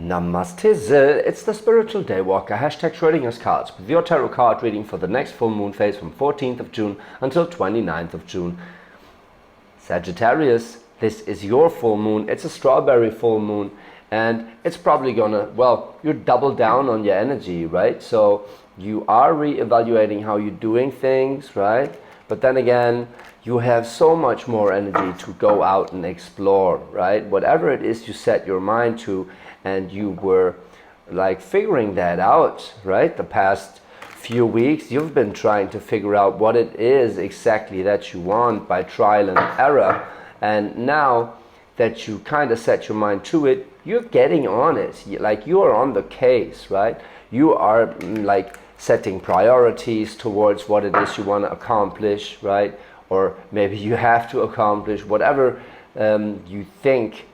Namaste, it's the Spiritual Daywalker, hashtag Schrodinger's cards, with your tarot card reading for the next full moon phase from 14th of June until 29th of June. Sagittarius, this is your full moon. It's a strawberry full moon, and it's probably gonna, well, you double down on your energy, right? So you are re-evaluating how you're doing things, right? But then again, you have so much more energy to go out and explore, right? Whatever it is you set your mind to, and you were like figuring that out, right? The past few weeks, you've been trying to figure out what it is exactly that you want by trial and error. And now that you kind of set your mind to it, you're getting on it. Like, you are on the case, right? You are like setting priorities towards what it is you want to accomplish, right? Or maybe you have to accomplish whatever you think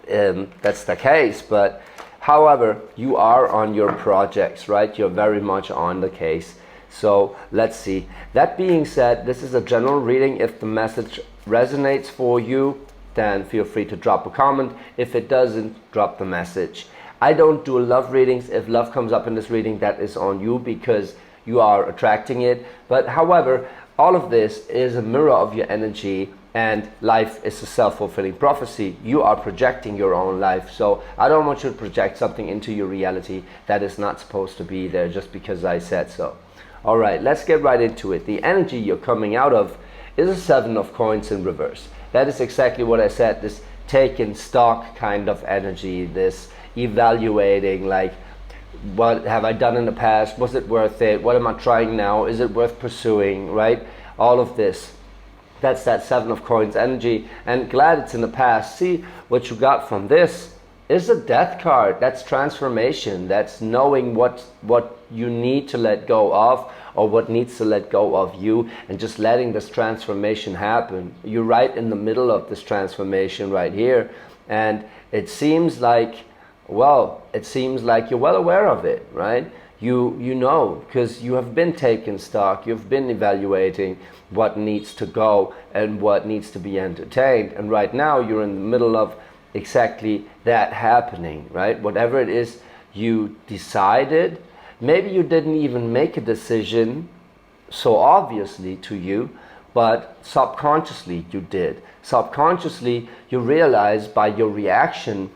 that's the case. But however, you are on your projects, right? You're very much on the case. So let's see. That being said, this is a general reading. If the message resonates for you, then feel free to drop a comment. If it doesn't, drop the message. I don't do love readings. If love comes up in this reading, that is on you, because you are attracting it. But however, all of this is a mirror of your energy, and life is a self-fulfilling prophecy. You are projecting your own life. So I don't want you to project something into your reality that is not supposed to be there just because I said so. All right, let's get right into it. The energy you're coming out of is a 7 of coins in reverse. That is exactly what I said, this taking stock kind of energy, this evaluating, like, what have I done in the past? Was it worth it? What am I trying now? Is it worth pursuing, right? All of this. That's that 7 of coins energy, and glad it's in the past. See, what you got from this is a death card. That's transformation. That's knowing what you need to let go of, or what needs to let go of you, and just letting this transformation happen. You're right in the middle of this transformation right here, and it seems like, well, it seems like you're well aware of it, right? You know, because you have been taking stock, you've been evaluating what needs to go and what needs to be entertained. And right now you're in the middle of exactly that happening, right? Whatever it is you decided, maybe you didn't even make a decision so obviously to you, but subconsciously you did. Subconsciously you realize by your reaction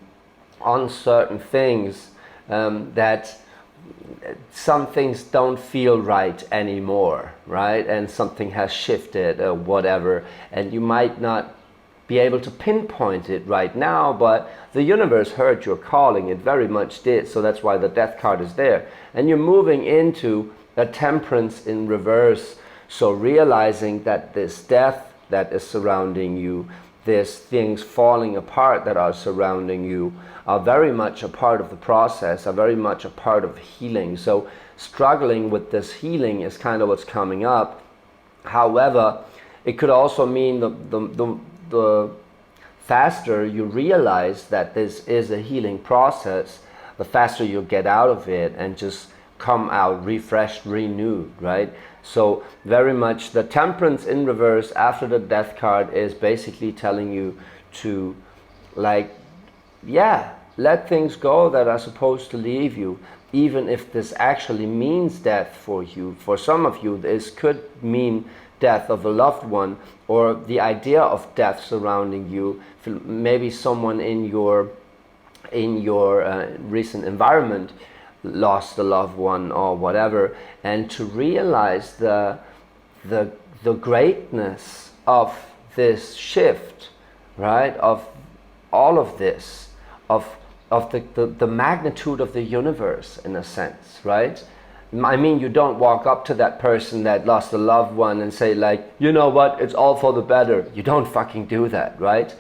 on certain things that some things don't feel right anymore, right? And something has shifted or whatever, and you might not be able to pinpoint it right now, but the universe heard your calling. It very much did. So that's why the death card is there, and you're moving into a temperance in reverse. So realizing that this death that is surrounding you, there's things falling apart that are surrounding you, are very much a part of the process, are very much a part of healing. So struggling with this healing is kind of what's coming up. However, it could also mean the faster you realize that this is a healing process, the faster you get out of it and just come out refreshed, renewed, right? So very much the temperance in reverse after the death card is basically telling you to, like, yeah, let things go that are supposed to leave you, even if this actually means death for you. For some of you, this could mean death of a loved one, or the idea of death surrounding you. Maybe someone in your recent environment lost a loved one or whatever, and to realize the greatness of this shift, right? Of all of this, of the magnitude of the universe, in a sense, right? I mean, you don't walk up to that person that lost a loved one and say, like, you know what, it's all for the better. You don't fucking do that, right?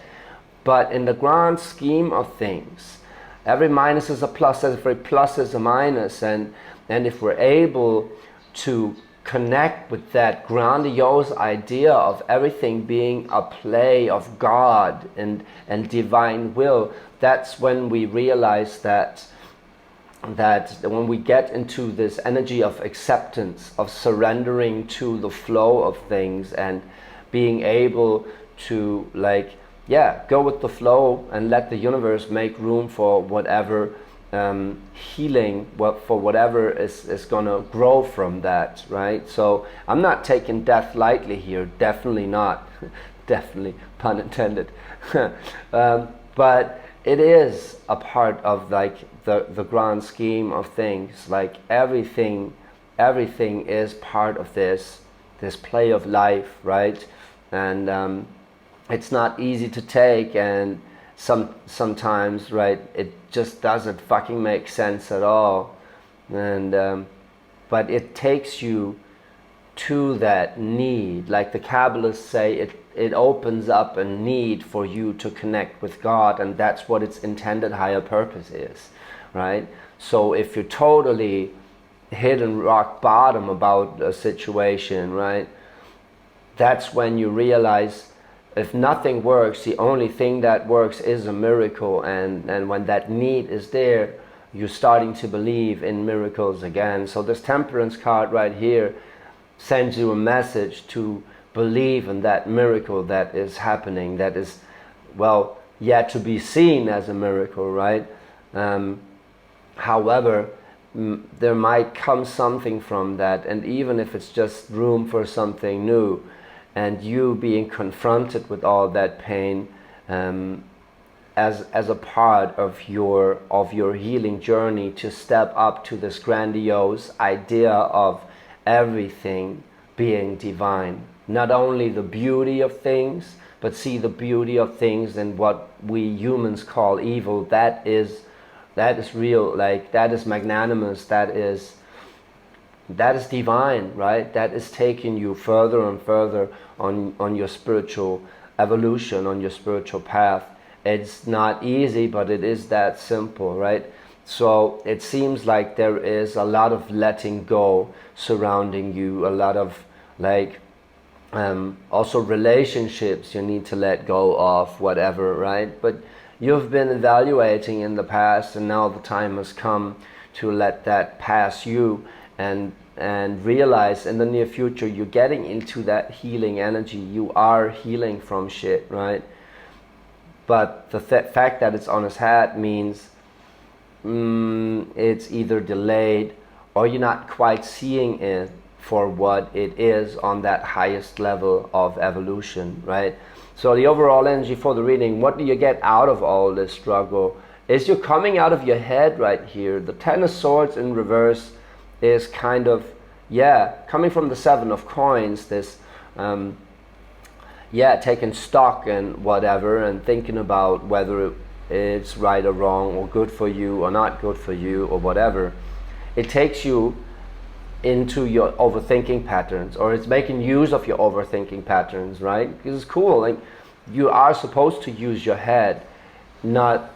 But in the grand scheme of things, every minus is a plus, every plus is a minus, and if we're able to connect with that grandiose idea of everything being a play of God and divine will, that's when we realize that when we get into this energy of acceptance, of surrendering to the flow of things, and being able to, like, yeah, go with the flow and let the universe make room for whatever healing, for whatever is going to grow from that, right? So I'm not taking death lightly here, definitely not. Definitely, pun intended. But it is a part of like the grand scheme of things. Like everything is part of this play of life, right? And it's not easy to take, and sometimes, right, it just doesn't fucking make sense at all. And but it takes you to that need, like the Kabbalists say, it opens up a need for you to connect with God, and that's what its intended higher purpose is, right? So if you're totally hidden rock bottom about a situation, right, that's when you realize if nothing works, the only thing that works is a miracle, and when that need is there, you're starting to believe in miracles again. So this temperance card right here sends you a message to believe in that miracle that is happening, that is, well, yet to be seen as a miracle, right? However, there might come something from that, and even if it's just room for something new, and you being confronted with all that pain as a part of your healing journey, to step up to this grandiose idea of everything being divine. Not only the beauty of things, but see the beauty of things in what we humans call evil. That is real, like that is magnanimous, that is divine, right? That is taking you further and further on your spiritual evolution, on your spiritual path. It's not easy, but it is that simple, right? So it seems like there is a lot of letting go surrounding you, a lot of like also relationships you need to let go of, whatever, right? But you've been evaluating in the past, and now the time has come to let that pass you, and realize in the near future you're getting into that healing energy. You are healing from shit, right? But the fact that it's on its head means it's either delayed, or you're not quite seeing it for what it is on that highest level of evolution, right? So the overall energy for the reading, what do you get out of all this struggle, is you're coming out of your head right here. The Ten of Swords in reverse is kind of, coming from the Seven of Coins, this taking stock and whatever, and thinking about whether it's right or wrong, or good for you or not good for you, or whatever. It takes you into your overthinking patterns, or it's making use of your overthinking patterns, right? Because it's cool, like you are supposed to use your head, not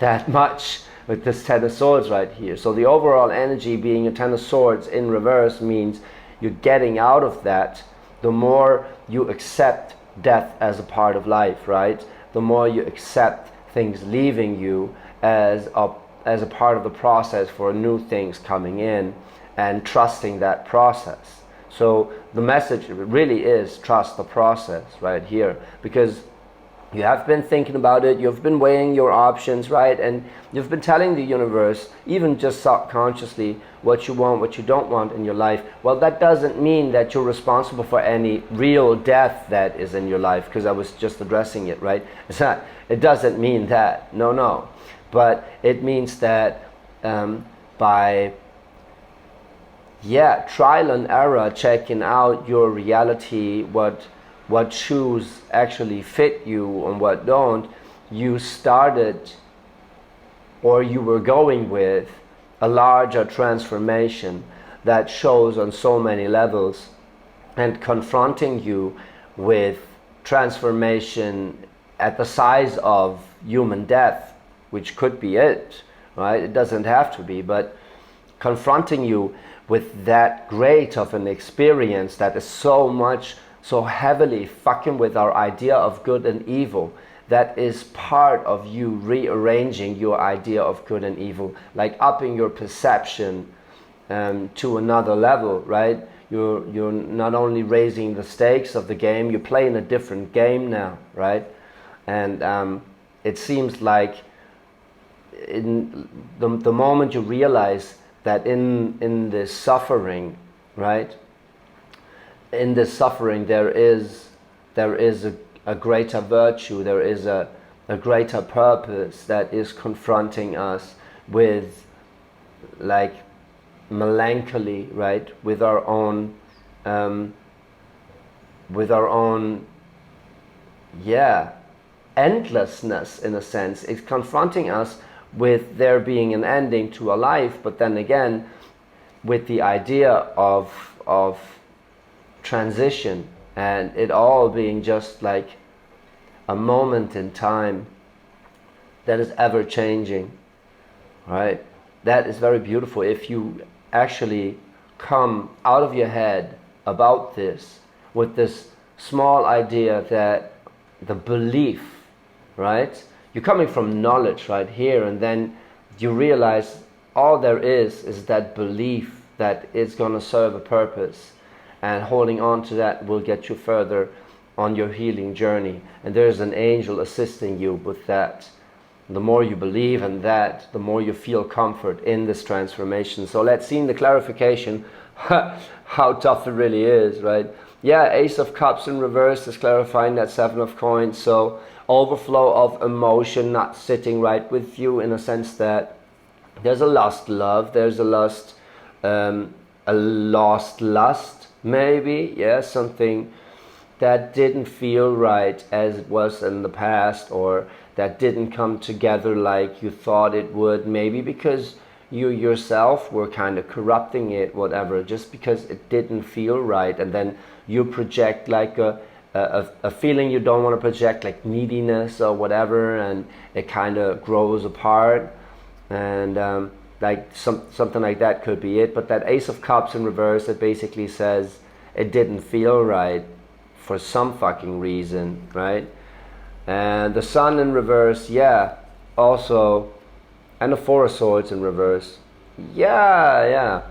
that much with this Ten of Swords right here. So the overall energy being a Ten of Swords in reverse means you're getting out of that. The more you accept death as a part of life, right? The more you accept things leaving you as a part of the process for new things coming in, and trusting that process. So the message really is trust the process right here, because you have been thinking about it, you've been weighing your options, right? And you've been telling the universe, even just subconsciously, what you want, what you don't want in your life. Well, that doesn't mean that you're responsible for any real death that is in your life, because I was just addressing it, right? It doesn't mean that, no. But it means that by trial and error, checking out your reality, what shoes actually fit you and what don't, you started, or you were going with, a larger transformation that shows on so many levels, and confronting you with transformation at the size of human death, which could be it, right? It doesn't have to be, but confronting you with that great of an experience that is so heavily fucking with our idea of good and evil, that is part of you rearranging your idea of good and evil, like upping your perception to another level, right? You're not only raising the stakes of the game, you're playing a different game now, right? And it seems like in the moment you realize that in this suffering, right, in this suffering there is a greater virtue, there is a greater purpose that is confronting us with like melancholy, right, with our own endlessness in a sense. It's confronting us with there being an ending to a life, but then again with the idea of transition and it all being just like a moment in time that is ever changing, right? That is very beautiful if you actually come out of your head about this with this small idea that the belief, right? You're coming from knowledge right here, and then you realize all there is that belief that it's going to serve a purpose, and holding on to that will get you further on your healing journey. And there's an angel assisting you with that. The more you believe in that, the more you feel comfort in this transformation. So let's see in the clarification how tough it really is, right? Yeah, Ace of Cups in reverse is clarifying that Seven of Coins. So overflow of emotion not sitting right with you, in a sense that there's a lost love, there's a lost lust maybe, yeah, something that didn't feel right as it was in the past, or that didn't come together like you thought it would, maybe because you yourself were kind of corrupting it, whatever, just because it didn't feel right. And then you project like a feeling you don't want to project, like neediness or whatever, and it kind of grows apart, and like something like that could be it. But that Ace of Cups in reverse, it basically says it didn't feel right for some fucking reason, right? And the Sun in reverse, yeah, also, and the Four of Swords in reverse, yeah,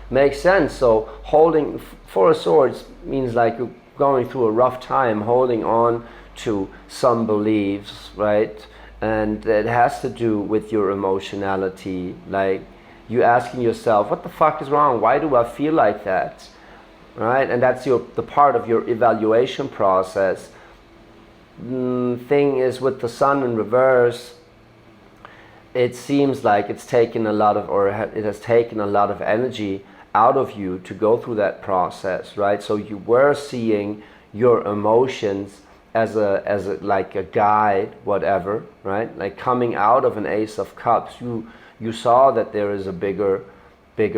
makes sense. So holding Four of Swords means like you're going through a rough time, holding on to some beliefs, right? And it has to do with your emotionality, like you asking yourself, what the fuck is wrong? Why do I feel like that? Right? And that's the part of your evaluation process. Thing is, with the Sun in reverse, it seems like it's taken a lot of, or it has taken a lot of energy out of you to go through that process, right? So you were seeing your emotions as a like a guide, whatever, right? Like coming out of an Ace of Cups, you saw that there is a bigger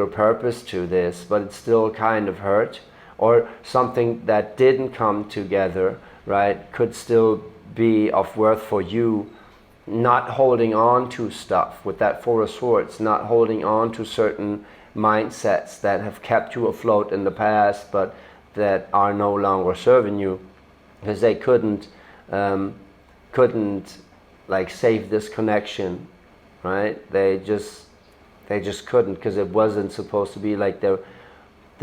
purpose to this, but it still kind of hurt, or something that didn't come together, right, could still be of worth for you. Not holding on to stuff with that Four of Swords, not holding on to certain mindsets that have kept you afloat in the past, but that are no longer serving you, because they couldn't like save this connection, right? They just couldn't, because it wasn't supposed to be like there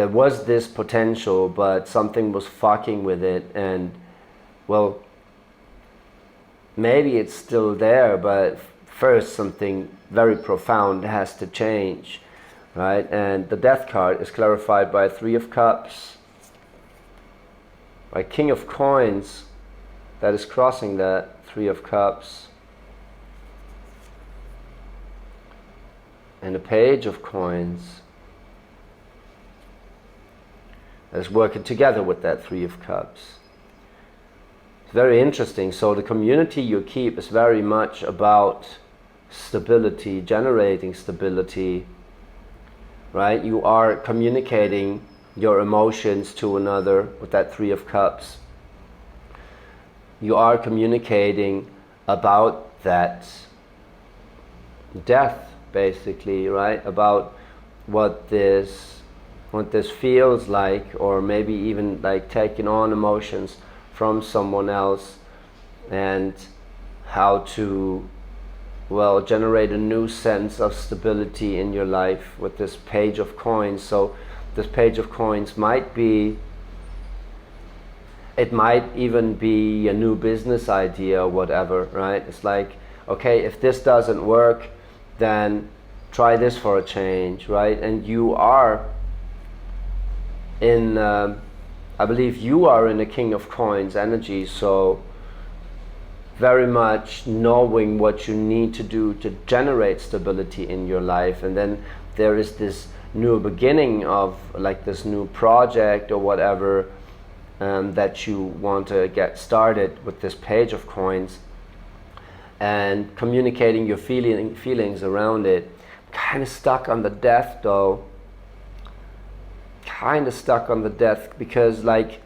was this potential, but something was fucking with it, and well, maybe it's still there, but first something very profound has to change, right? And the Death card is clarified by Three of Cups, by King of Coins, that is crossing that Three of Cups, and the Page of Coins that is working together with that Three of Cups. Very interesting. So the community you keep is very much about stability, generating stability, right? You are communicating your emotions to another with that Three of Cups. You are communicating about that death, basically, right? About what this feels like, or maybe even like taking on emotions from someone else, and how to, well, generate a new sense of stability in your life with this Page of Coins. So this Page of Coins might be It might even be a new business idea or whatever, right? It's like, okay, if this doesn't work, then try this for a change, right? And you are in, I believe you are in the King of Coins energy, so very much knowing what you need to do to generate stability in your life. And then there is this new beginning of like this new project or whatever that you want to get started with this Page of Coins, and communicating your feelings around it. Kind of stuck on the death though. Kind of stuck on the death because like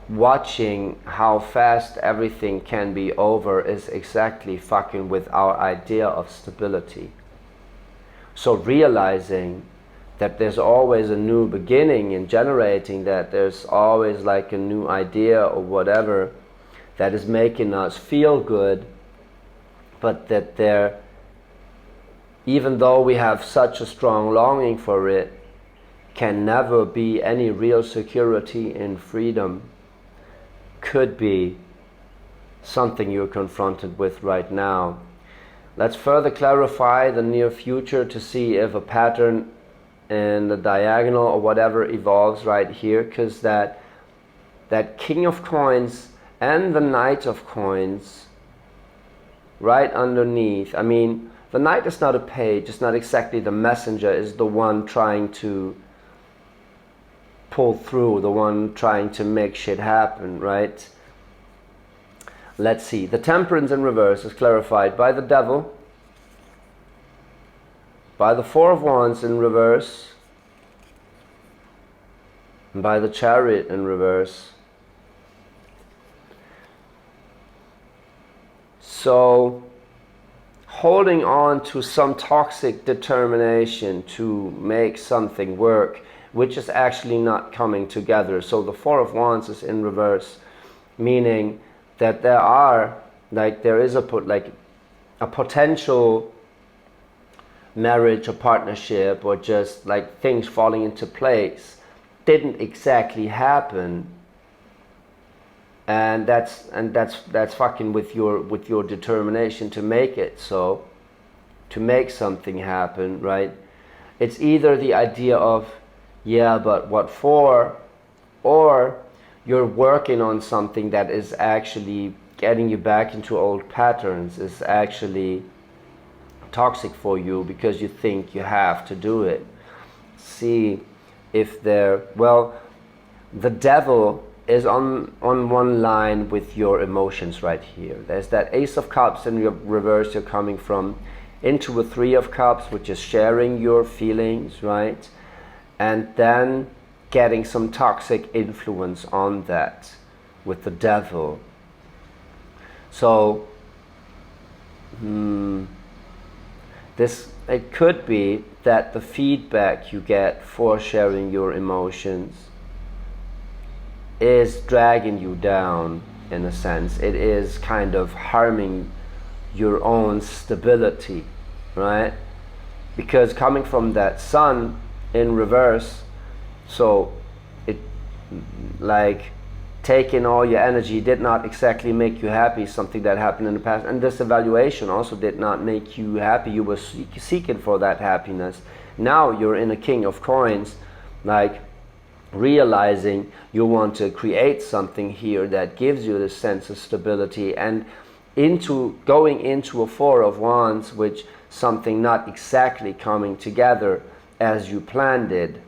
watching how fast everything can be over is exactly fucking with our idea of stability. So realizing that there's always a new beginning in generating that, there's always like a new idea or whatever that is making us feel good, but that there, even though we have such a strong longing for it, can never be any real security in freedom, could be something you're confronted with right now. Let's further clarify the near future to see if a pattern in the diagonal or whatever evolves right here, because that King of Coins and the Knight of Coins right underneath. I mean, the Knight is not a page, it's not exactly the messenger, is the one trying to pull through, the one trying to make shit happen, right? Let's see. The Temperance in reverse is clarified by the Devil, by the Four of Wands in reverse, and by the Chariot in reverse. So holding on to some toxic determination to make something work, which is actually not coming together. So the Four of Wands is in reverse, meaning that there is a potential marriage or partnership, or just like things falling into place, didn't exactly happen, and that's fucking with your determination to make it, so to make something happen, right? It's either the idea of, yeah, but what for, or you're working on something that is actually getting you back into old patterns, is actually toxic for you because you think you have to do it. See if well, the Devil is on one line with your emotions right here. There's that Ace of Cups in your reverse. You're coming from into a Three of Cups, which is sharing your feelings, right? And then getting some toxic influence on that with the Devil. So it could be that the feedback you get for sharing your emotions is dragging you down, in a sense. It is kind of harming your own stability, right? Because coming from that Sun in reverse, so it, like, taking all your energy did not exactly make you happy, something that happened in the past, and this evaluation also did not make you happy. You were seeking for that happiness. Now you're in a King of Coins, like realizing you want to create something here that gives you this sense of stability, and going into a Four of Wands, which something not exactly coming together as you planned it,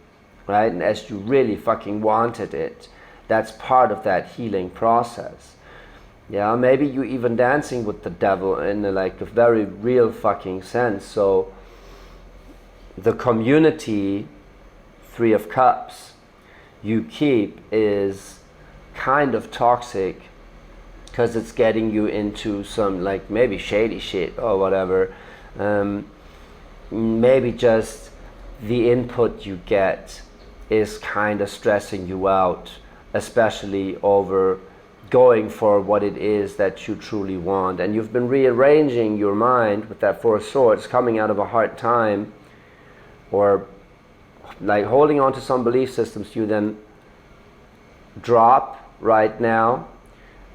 right, and as you really fucking wanted it. That's part of that healing process. Yeah, maybe you even dancing with the Devil in a very real fucking sense. So the community, Three of Cups, you keep is kind of toxic because it's getting you into some maybe shady shit or whatever. Maybe just the input you get is kind of stressing you out, especially over going for what it is that you truly want. And you've been rearranging your mind with that Four of Swords, coming out of a hard time, or holding on to some belief systems you then drop right now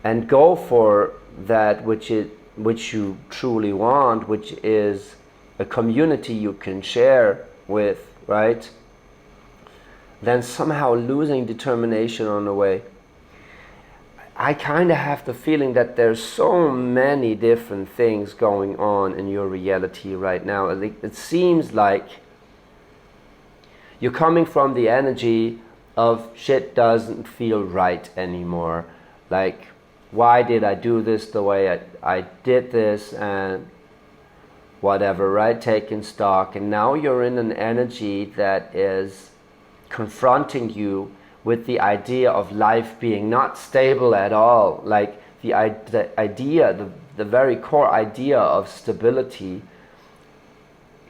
and go for that which you truly want, which is a community you can share with, right? Then somehow losing determination on the way. I kind of have the feeling that there's so many different things going on in your reality right now. It seems like you're coming from the energy of shit doesn't feel right anymore. Like, why did I do this the way I did this, and whatever, right? Taking stock. And now you're in an energy that is confronting you with the idea of life being not stable at all. Like the idea, the very core idea of stability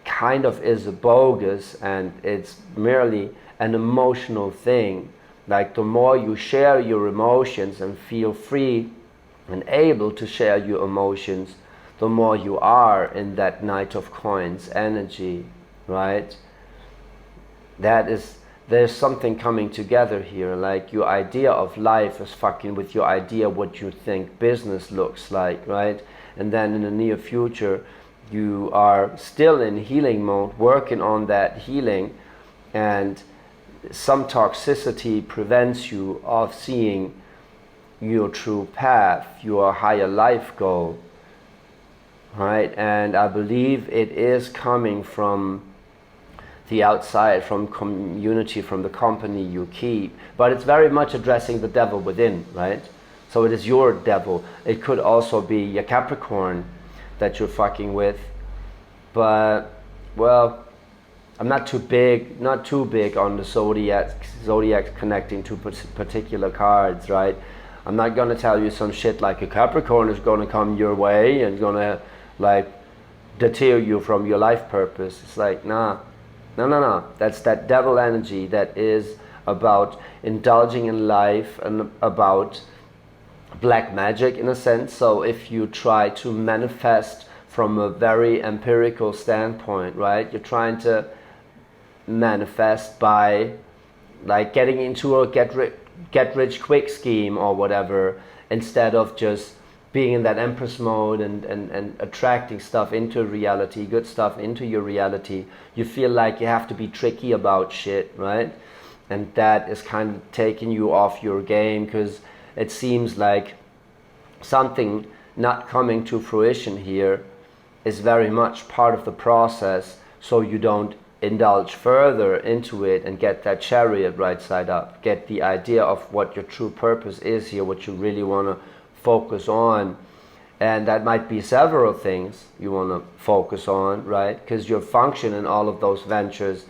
kind of is a bogus, and it's merely an emotional thing. Like the more you share your emotions and feel free and able to share your emotions, the more you are in that Knight of Coins energy, right? There's something coming together here. Like your idea of life is fucking with your idea what you think business looks like, right? And then in the near future, you are still in healing mode, working on that healing, and some toxicity prevents you of seeing your true path, your higher life goal, right? And I believe it is coming from the outside, from community, from the company you keep, but it's very much addressing the devil within, right? So it is your devil. It could also be your Capricorn that you're fucking with, but well, I'm not too big on the zodiac connecting to particular cards, right? I'm not gonna tell you some shit like a Capricorn is gonna come your way and gonna like deter you from your life purpose. It's like, nah. No. That's that devil energy that is about indulging in life and about black magic in a sense. So if you try to manifest from a very empirical standpoint, right? You're trying to manifest by like getting into a get rich quick scheme or whatever, instead of just being in that Empress mode and attracting stuff into reality, good stuff into your reality. You feel like you have to be tricky about shit, right? And that is kind of taking you off your game, because it seems like something not coming to fruition here is very much part of the process, so you don't indulge further into it and get that chariot right side up, get the idea of what your true purpose is here, what you really want to focus on. And that might be several things you want to focus on, right? Because your function in all of those ventures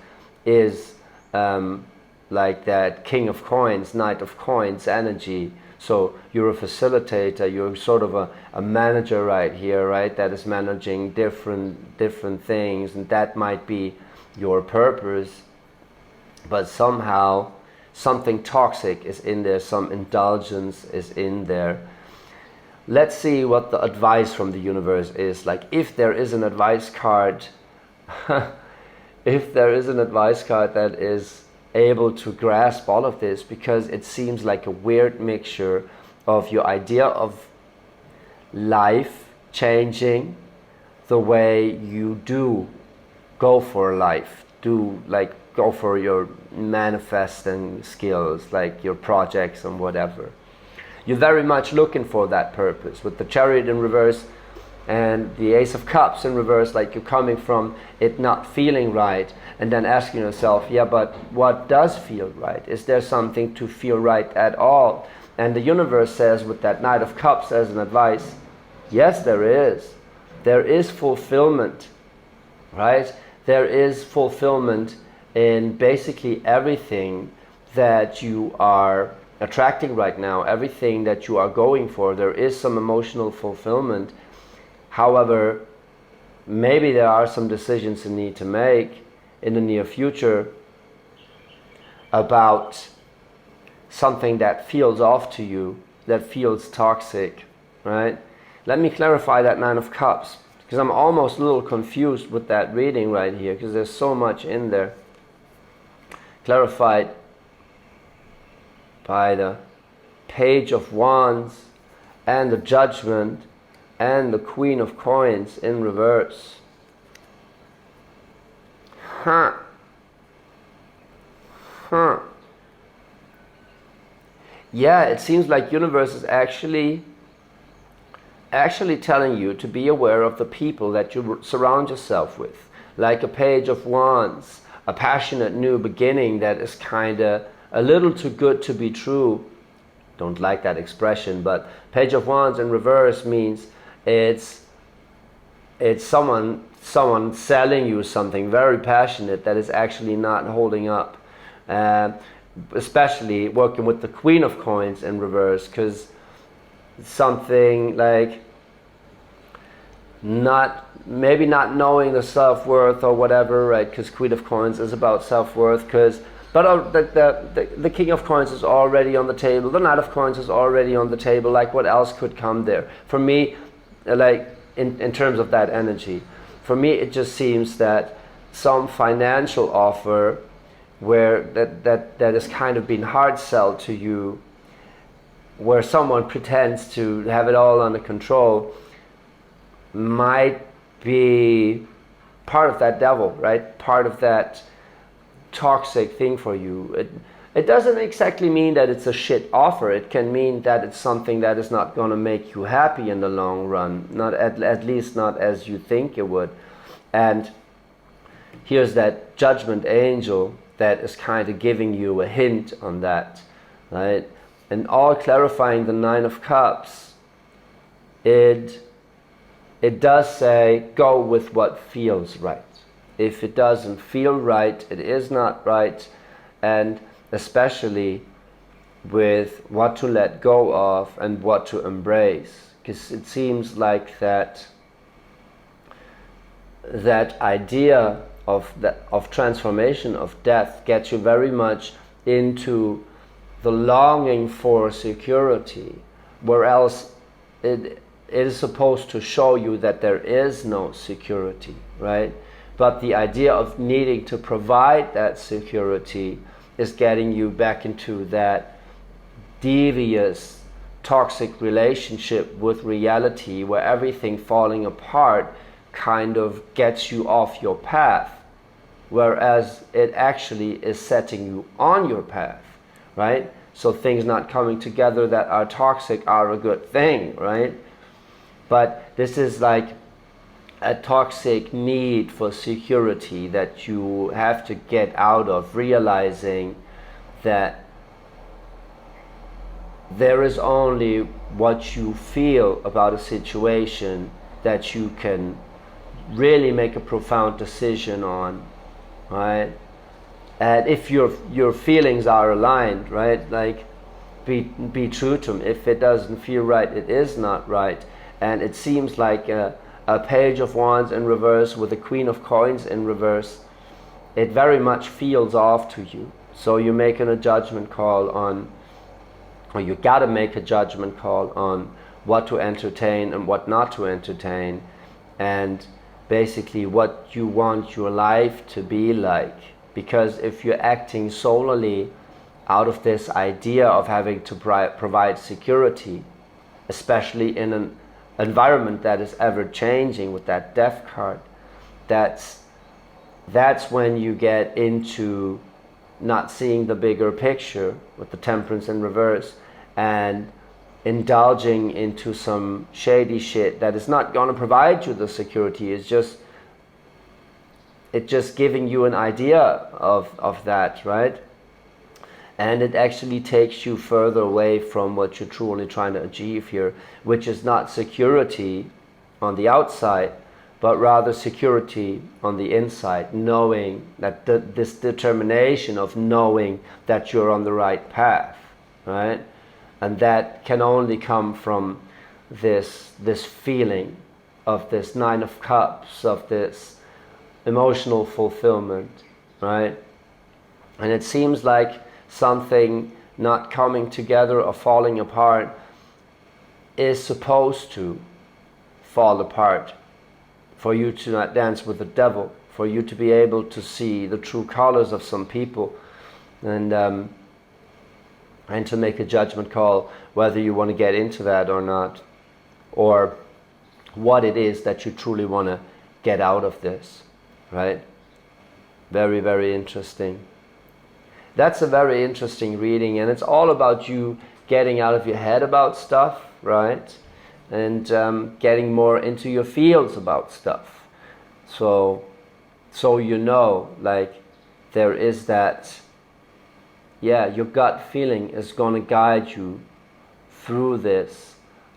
is like that King of Coins, Knight of Coins energy. So you're a facilitator, you're sort of a manager right here, right? That is managing different things, and that might be your purpose. But somehow something toxic is in there, some indulgence is in there. Let's see what the advice from the universe is. Like, if there is an advice card, if there is an advice card that is able to grasp all of this, because it seems like a weird mixture of your idea of life changing, the way you do go for life, go for your manifesting skills, like your projects and whatever. You're very much looking for that purpose. With the Chariot in reverse and the Ace of Cups in reverse, like you're coming from it not feeling right, and then asking yourself, yeah, but what does feel right? Is there something to feel right at all? And the universe says, with that Knight of Cups as an advice, yes, there is. There is fulfillment, right? There is fulfillment in basically everything that you are attracting right now, everything that you are going for. There is some emotional fulfillment. However, maybe there are some decisions you need to make in the near future about something that feels off to you, that feels toxic, right? Let me clarify that Nine of Cups, because I'm almost a little confused with that reading right here, because there's so much in there. Clarified by the Page of Wands and the Judgment and the Queen of Coins in reverse. Yeah, it seems like universe is actually telling you to be aware of the people that you surround yourself with. Like a Page of Wands, a passionate new beginning that is kind of a little too good to be true. Don't like that expression, but Page of Wands in reverse means it's someone selling you something very passionate that is actually not holding up. Especially working with the Queen of Coins in reverse, because something like maybe not knowing the self-worth or whatever, right? Because Queen of Coins is about self-worth, but the King of Coins is already on the table, the Knight of Coins is already on the table. Like, what else could come there? For me, like in terms of that energy, for me it just seems that some financial offer where that is kind of being hard sell to you, where someone pretends to have it all under control, might be part of that devil, right? Part of that toxic thing for you. It doesn't exactly mean that it's a shit offer. It can mean that it's something that is not going to make you happy in the long run, not at least not as you think it would. And here's that Judgment Angel that is kind of giving you a hint on that, right? And all clarifying the Nine of Cups, it does say go with what feels right. If it doesn't feel right, it is not right. And especially with what to let go of and what to embrace, because it seems like that idea of transformation, of death, gets you very much into the longing for security, where else it is supposed to show you that there is no security, right? But the idea of needing to provide that security is getting you back into that devious, toxic relationship with reality, where everything falling apart kind of gets you off your path, whereas it actually is setting you on your path, right? So things not coming together that are toxic are a good thing, right? But this is like a toxic need for security that you have to get out of, realizing that there is only what you feel about a situation that you can really make a profound decision on, right? And if your feelings are aligned, right, like be true to them. If it doesn't feel right, it is not right. And it seems like a Page of Wands in reverse with the Queen of Coins in reverse, it very much feels off to you. So you're making a judgment call on, or you gotta make a judgment call on what to entertain and what not to entertain, and basically what you want your life to be like. Because if you're acting solely out of this idea of having to provide security, especially in an environment that is ever changing with that Death card, that's when you get into not seeing the bigger picture with the Temperance in reverse, and indulging into some shady shit that is not going to provide you the security. It's just giving you an idea of that, right? And it actually takes you further away from what you're truly trying to achieve here, which is not security on the outside, but rather security on the inside, knowing that this determination of knowing that you're on the right path, right? And that can only come from this feeling of this Nine of Cups, of this emotional fulfillment, right? And it seems like something not coming together or falling apart is supposed to fall apart for you to not dance with the devil, for you to be able to see the true colors of some people. And and to make a judgment call whether you want to get into that or not, or what it is that you truly want to get out of this, right? Very, very interesting. That's a very interesting reading, and it's all about you getting out of your head about stuff, right? And getting more into your feels about stuff. So you know, like, there is that, yeah, your gut feeling is going to guide you through this,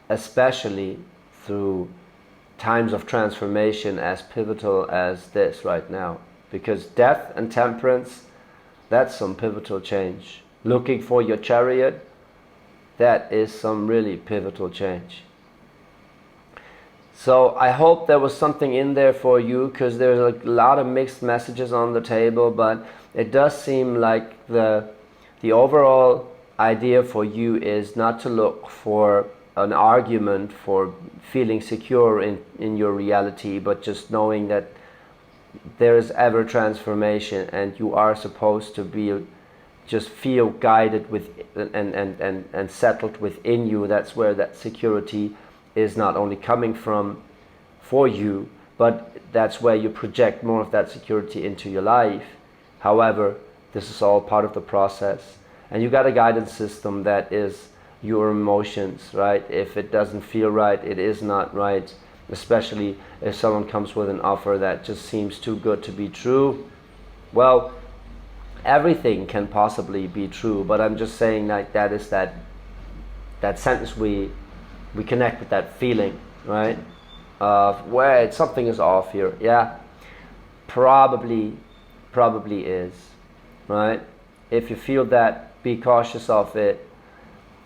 especially through times of transformation as pivotal as this right now. Because death and temperance, that's some pivotal change. Looking for your chariot, that is some really pivotal change. So I hope there was something in there for you, because there's a lot of mixed messages on the table, but it does seem like the overall idea for you is not to look for an argument for feeling secure in your reality, but just knowing that there is ever transformation, and you are supposed to be just feel guided with and settled within you. That's where that security is not only coming from for you, but that's where you project more of that security into your life. However, this is all part of the process, and you got a guidance system that is your emotions, right? If it doesn't feel right, it is not right, especially if someone comes with an offer that just seems too good to be true. Well, everything can possibly be true, but I'm just saying that is that sentence we connect with that feeling, right? Of where something is off here. Yeah, probably is, right? If you feel that, be cautious of it.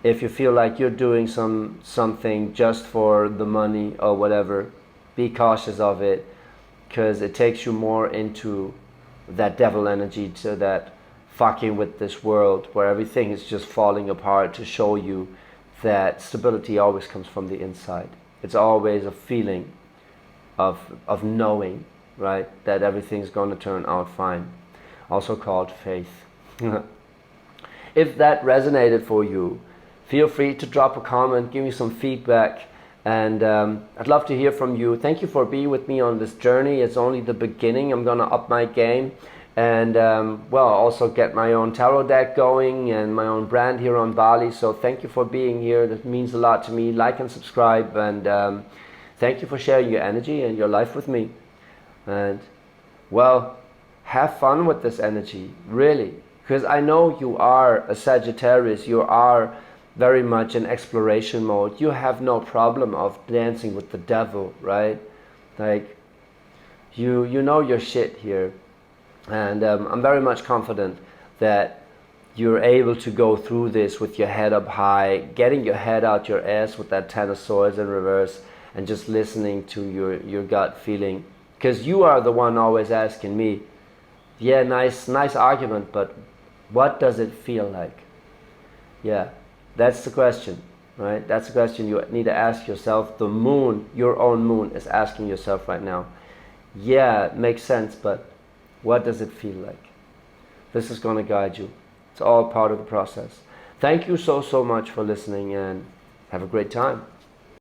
If you feel like you're doing something just for the money or whatever, be cautious of it, because it takes you more into that devil energy, to that fucking with this world where everything is just falling apart, to show you that stability always comes from the inside. It's always a feeling of knowing, right, that everything's going to turn out fine. Also called faith. If that resonated for you, feel free to drop a comment, give me some feedback, and I'd love to hear from you. Thank you for being with me on this journey. It's only the beginning. I'm going to up my game, and well, also get my own tarot deck going and my own brand here on Bali. So thank you for being here. That means a lot to me. Like and subscribe, and thank you for sharing your energy and your life with me. And well, have fun with this energy, really, because I know you are a Sagittarius. You are very much in exploration mode. You have no problem of dancing with the devil, right? Like, you know your shit here. And I'm very much confident that you're able to go through this with your head up high, getting your head out your ass with that Ten of Swords in reverse, and just listening to your gut feeling. Because you are the one always asking me, yeah, nice argument, but what does it feel like? Yeah, that's the question, right? That's the question you need to ask yourself. The moon, your own moon, is asking yourself right now. Yeah, it makes sense, but what does it feel like? This is going to guide you. It's all part of the process. Thank you so much for listening, and have a great time.